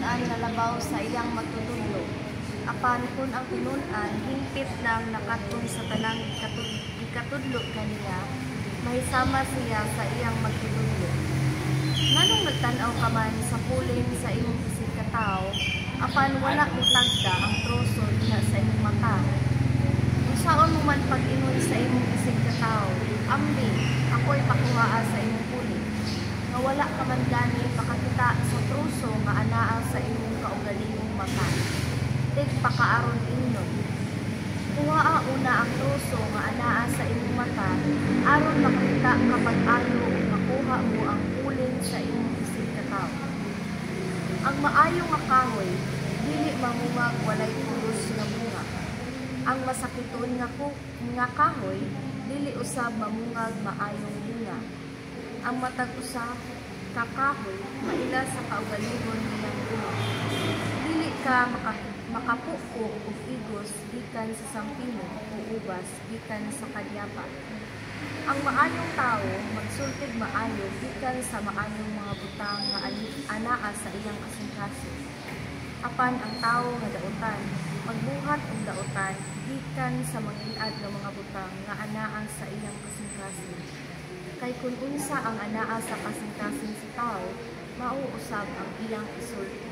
tinud-an nga labaw sa iyang matutudlo. Apan kun ang tinud-an hingpit nang nakatun sa tanang ikatudlo kaniya, mahisama siya sa iyang magtudlo. Nganong nagtan-aw ka man sa puling sa imong isig ka tawo, apan wala mo tagda ang troso diha sa imong mata. Kung saon mo man pag-ingon sa imong isig ka tawo, ambi, ako'y pakuhaa sa imong puling. Nga wala ka man gani pakakita sa troso nga anaa sa imong kaugalingong mata. Tig pakaaron inyon. Kuhaa una ang troso nga anaa sa imong mata, aron makita kapag ayo o makuha mo ang puling sa imong isig ka tawo. Ang maayo nga kahoy, dili mamungag walay pulos nga bunga. Ang masakiton nga kahoy, dili usab mamungag maayong bunga. Ang matag usab ka kahoy, maila sa kaugalingon niyang bunga. Dili ka makapuko o igos gikan sa sampino o ubas gikan sa kadyapa. Ang maayong tao magsultig maayo gikan sa maayong mga butang nga anaa sa iyang kasing-kasing. Apan ang tao nga dautan magbuhat og dautan gikan sa mangin-ad nga mga butang nga anaa sa iyang kasing-kasing. Kay kun unsa ang anaa sa kasing-kasing sa tao, mao usab ang iyang isulti.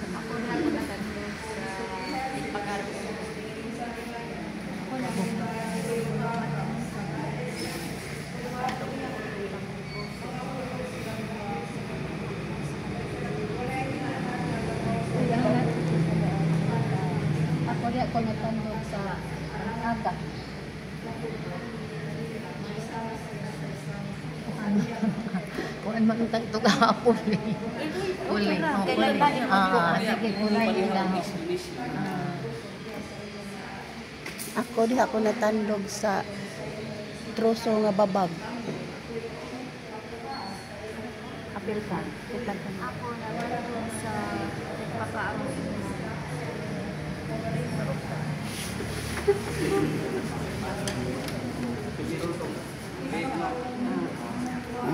Ako na ako natandog sa pag-aaral. Ako na ako natandog sa aga. Kuan man tagto kahapon ni. Uli. Sige uli lang. Ako di ako natandog sa troso nga babag. Apil ka. Ako naman sa pagpapaaron.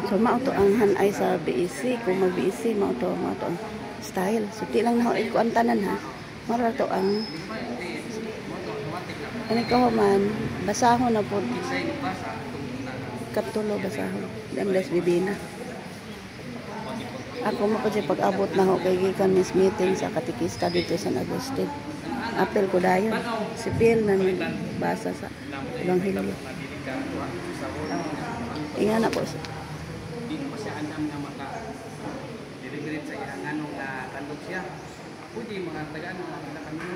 So mao to ang hanay sa BEC, kung mag-BEC mao to ang style. So di lang na ko ang tanan ha. Mara to ang ani ko man basahon na pod. Kaptulo basahon. Damlas bibina. Ako mo pa pag-abot na ho kay gikan mis meeting sa katikista dito sa Agustin. Apel ko dayon. Si Bill na basa sa Ebanghelyo. Inga na po. Di ko siya andam nga maka diligerit sa iya nganong na tandog siya. Pwede mga tagaan mga kami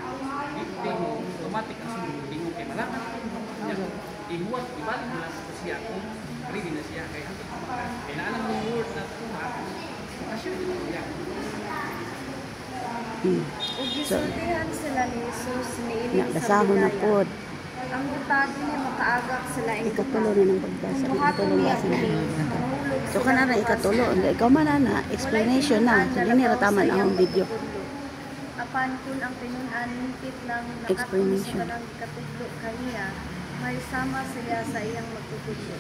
dito automatic ang sunod kay malakan. Ihuwat ibalik na sa siya kung ready na siya kay kailangan ng word na kasi ito niya. Ug gisultihan sila ni Jesus niiling sa Basahon na pod. ang butado niya makaagak sila Ikatulo na ng pagbasa. Ikatulo na sa So kana na ikatulo. Ikaw man na explanation na. So dili ra taman ang video. Apan kun ang tinun-an hingpit lang nakatun Explanation. sa kanang katudlo kaniya, may sama siya sa iyang magtutudlo.